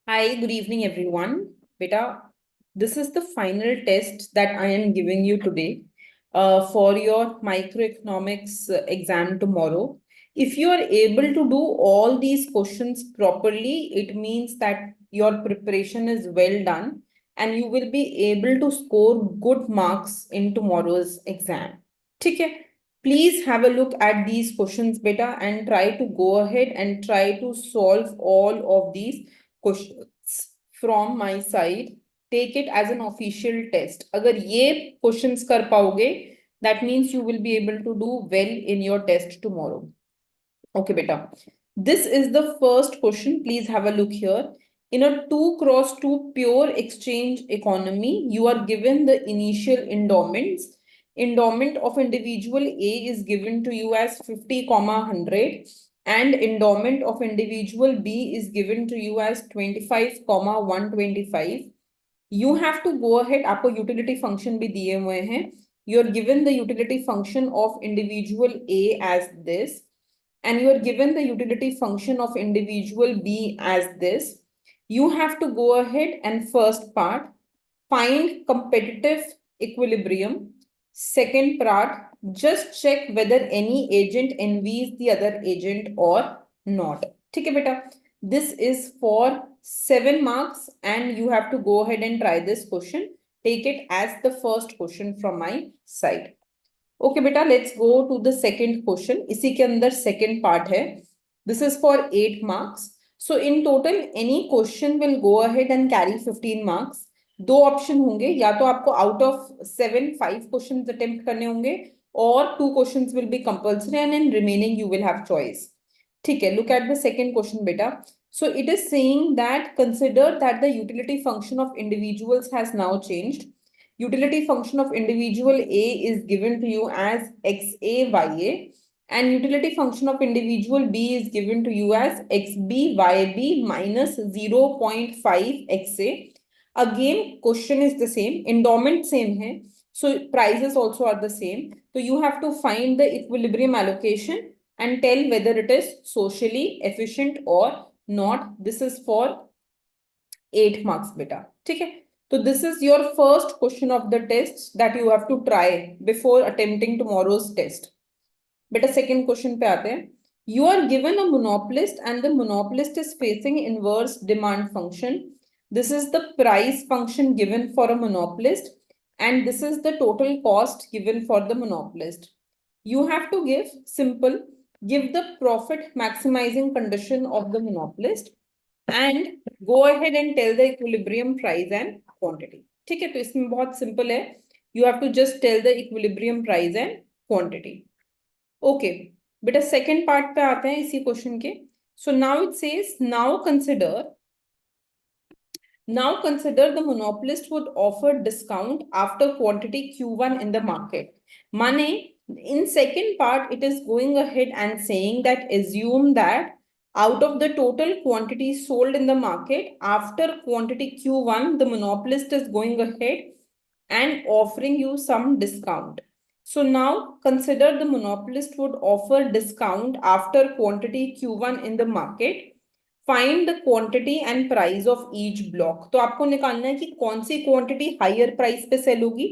Hi, good evening, everyone. Beta, this is the final test that I am giving you today for your microeconomics exam tomorrow. If you are able to do all these questions properly, it means that your preparation is well done and you will be able to score good marks in tomorrow's exam. Okay? Please have a look at these questions, beta, and try to go ahead and try to solve all of these questions from my side. Take it as an official test. अगर ये questions कर पाओगे, that means you will be able to do well in your test tomorrow. Okay, beta. This is the first question. Please have a look here. In a 2x2 pure exchange economy, you are given the initial endowments. Endowment of individual A is given to you as 50, 100, and endowment of individual B is given to you as 25, 125. You have to go ahead. आपको utility function भी दिए हुए हैं. You are given the utility function of individual A as this, and you are given the utility function of individual B as this. You have to go ahead and first part, find competitive equilibrium. Second part, just check whether any agent envies the other agent or not. ठीक है बेटा, this is for 7 marks and you have to go ahead and try this question. Take it as the first question from my side. Okay बेटा, let's go to the second question. इसी के अंदर second part है. This is for 8 marks. So in total, any question will go ahead and carry 15 marks. दो option होंगे, या तो आपको आउट ऑफ 7 5 क्वेश्चंस अटेम्प्ट करने होंगे और 2 questions will be compulsory and in remaining you will have choice. ठीक है, look at the second question बेटा. So it is saying that consider that the utility function of individuals has now changed. Utility function of individual A is given to you as XA YA, and utility function of individual B is given to you as XB YB minus 0.5 XA. Again, question is the same, endowment same hai, so prices also are the same. So you have to find the equilibrium allocation and tell whether it is socially efficient or not. This is for 8 marks beta. ठीक है, so this is your first question of the test that you have to try before attempting tomorrow's test. Beta, second question पे आते हैं. You are given a monopolist and the monopolist is facing inverse demand function. This is the price function given for a monopolist, and this is the total cost given for the monopolist. You have to give the profit maximizing condition of the monopolist and go ahead and tell the equilibrium price and quantity. ठीक है, तो इसमें बहुत simple है. You have to just tell the equilibrium price and quantity. Okay, बेटा second part पे आते हैं इसी question के. So now it says, now consider the monopolist would offer discount after quantity Q1 in the market. Mane, in second part, it is going ahead and saying that assume that out of the total quantity sold in the market, after quantity Q1, the monopolist is going ahead and offering you some discount. So now consider the monopolist would offer discount after quantity Q1 in the market. Find the quantity and price of each block. तो आपको निकालना है कि कौन सी quantity higher price पे sell होगी,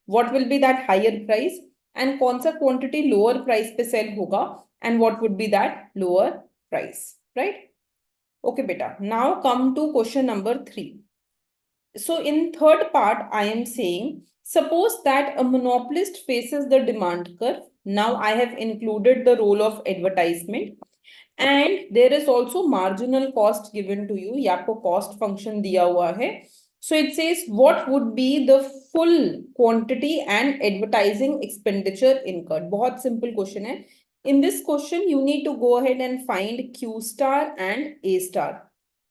what will be that higher price, and कौन सा quantity lower price पे sell होगा and what would be that lower price, right? Okay beta, now come to question number 3. So in third part, I am saying, suppose that a monopolist faces the demand curve. Now I have included the role of advertisement. And there is also marginal cost given to you. यहाँ आपको cost function दिया हुआ है. So it says what would be the full quantity and advertising expenditure incurred. बहुत simple question है. In this question, you need to go ahead and find Q star and A star.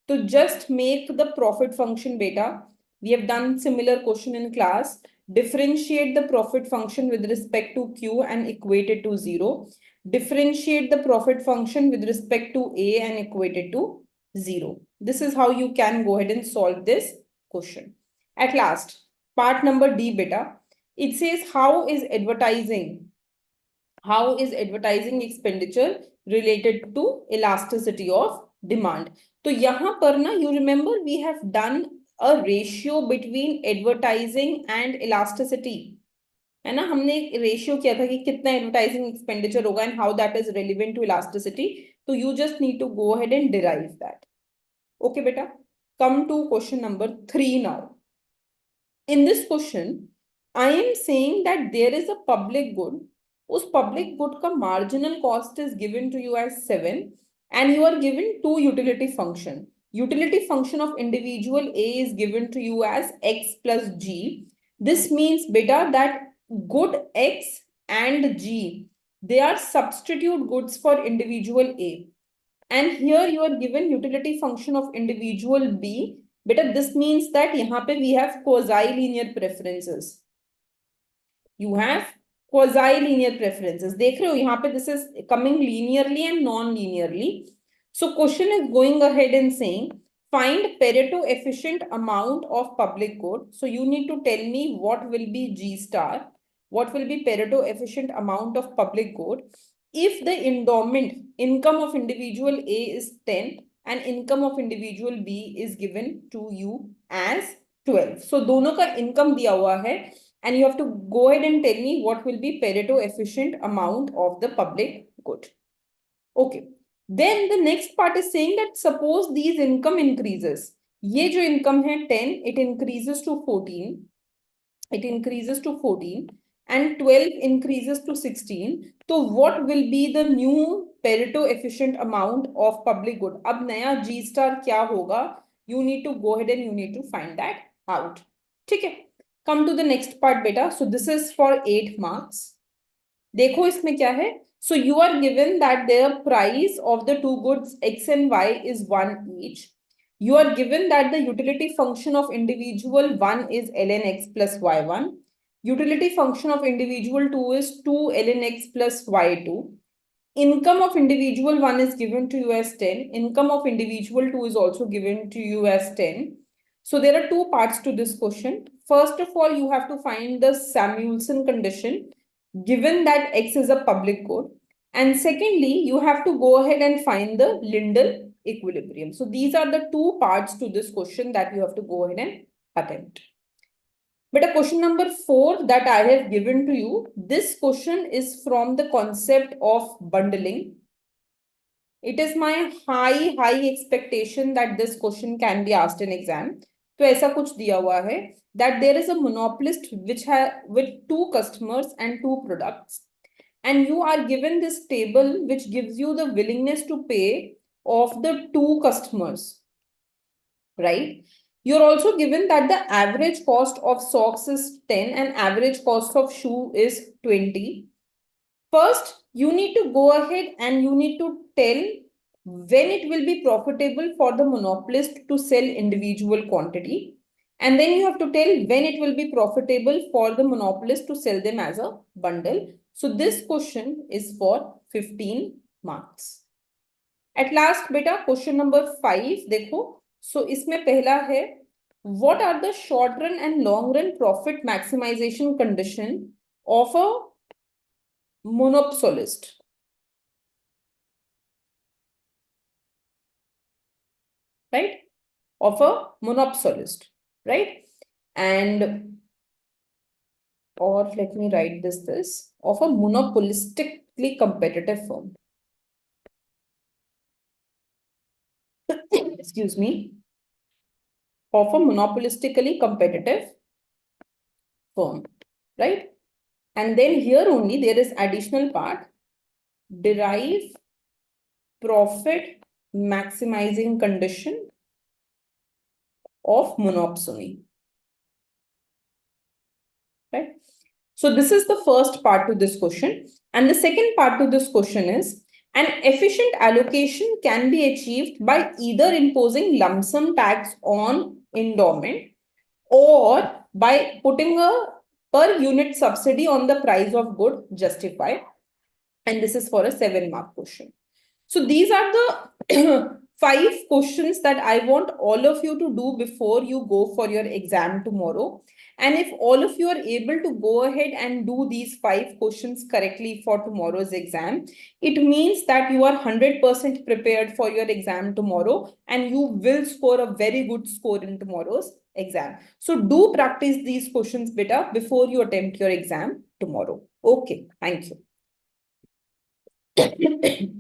So just make the profit function beta. We have done similar question in class. Differentiate the profit function with respect to Q and equate it to 0. Differentiate the profit function with respect to A and equate it to 0. This is how you can go ahead and solve this question. At last, part number D beta. It says how is advertising expenditure related to elasticity of demand. तो यहाँ पर ना you remember we have done a ratio between advertising and elasticity, है ना, हमने एक ratio किया था कि कितना एडवर्टाइजिंग एक्सपेंडिचर होगा and how that is relevant to elasticity. तो you just need to go ahead and derive that. Okay बेटा, come to question number 3 now. In this question, I am saying that there is a public good. उस public good का marginal cost is given to you as 7 and you are given two utility function. Utility function of individual A is given to you as x plus g. This means beta that good x and g, they are substitute goods for individual A. And here you are given utility function of individual B. Beta, this means that यहाँ पे we have quasi-linear preferences. You have quasi-linear preferences. देख रहे हो यहाँ पे this is coming linearly and non-linearly. So question is going ahead and saying find Pareto efficient amount of public good. So you need to tell me what will be G star, what will be Pareto efficient amount of public good if the endowment income of individual A is 10 and income of individual B is given to you as 12. So दोनों का income दिया हुआ है and you have to go ahead and tell me what will be Pareto efficient amount of the public good. Okay. Then the next part is saying that suppose these income increases. ये जो income है 10, it increases to 14. It increases to 14 and 12 increases to 16. So what will be the new Pareto efficient amount of public good? अब नया G star क्या होगा? You need to go ahead and you need to find that out. ठीक है? Come to the next part beta. So this is for 8 marks. देखो इसमें क्या है? So you are given that their price of the two goods X and Y is 1 each. You are given that the utility function of individual 1 is ln x plus y1. Utility function of individual 2 is 2 ln x plus y2. Income of individual 1 is given to you as 10. Income of individual 2 is also given to you as 10. So there are two parts to this question. First of all, you have to find the Samuelson condition given that X is a public good. And secondly, you have to go ahead and find the Lindell equilibrium. So these are the two parts to this question that you have to go ahead and attempt. But a question number 4 that I have given to you, this question is from the concept of bundling. It is my high expectation that this question can be asked in exam. तो ऐसा कुछ दिया हुआ है that there is a monopolist which with 2 customers and 2 products, and you are given this table which gives you the willingness to pay of the 2 customers, right? You're also given that the average cost of socks is 10 and average cost of shoe is 20. First, you need to go ahead and you need to tell when it will be profitable for the monopolist to sell individual quantity. And then you have to tell when it will be profitable for the monopolist to sell them as a bundle. So this question is for 15 marks. At last, beta, question number 5, देखो. So इसमें पहला है, what are the short run and long run profit maximization condition of a monopolist? Right? Of a monopolist, right? And, or let me write this, of a monopolistically competitive firm. Excuse me. Of a monopolistically competitive firm, right? And then here only there is additional part, derive profit maximizing condition of monopsony, right? So this is the first part to this question. And the second part to this question is, an efficient allocation can be achieved by either imposing lump sum tax on endowment or by putting a per unit subsidy on the price of good justified. And this is for a 7 mark question. So these are the 5 questions that I want all of you to do before you go for your exam tomorrow. And if all of you are able to go ahead and do these 5 questions correctly for tomorrow's exam, it means that you are 100% prepared for your exam tomorrow and you will score a very good score in tomorrow's exam. So do practice these questions beta before you attempt your exam tomorrow. Okay, thank you.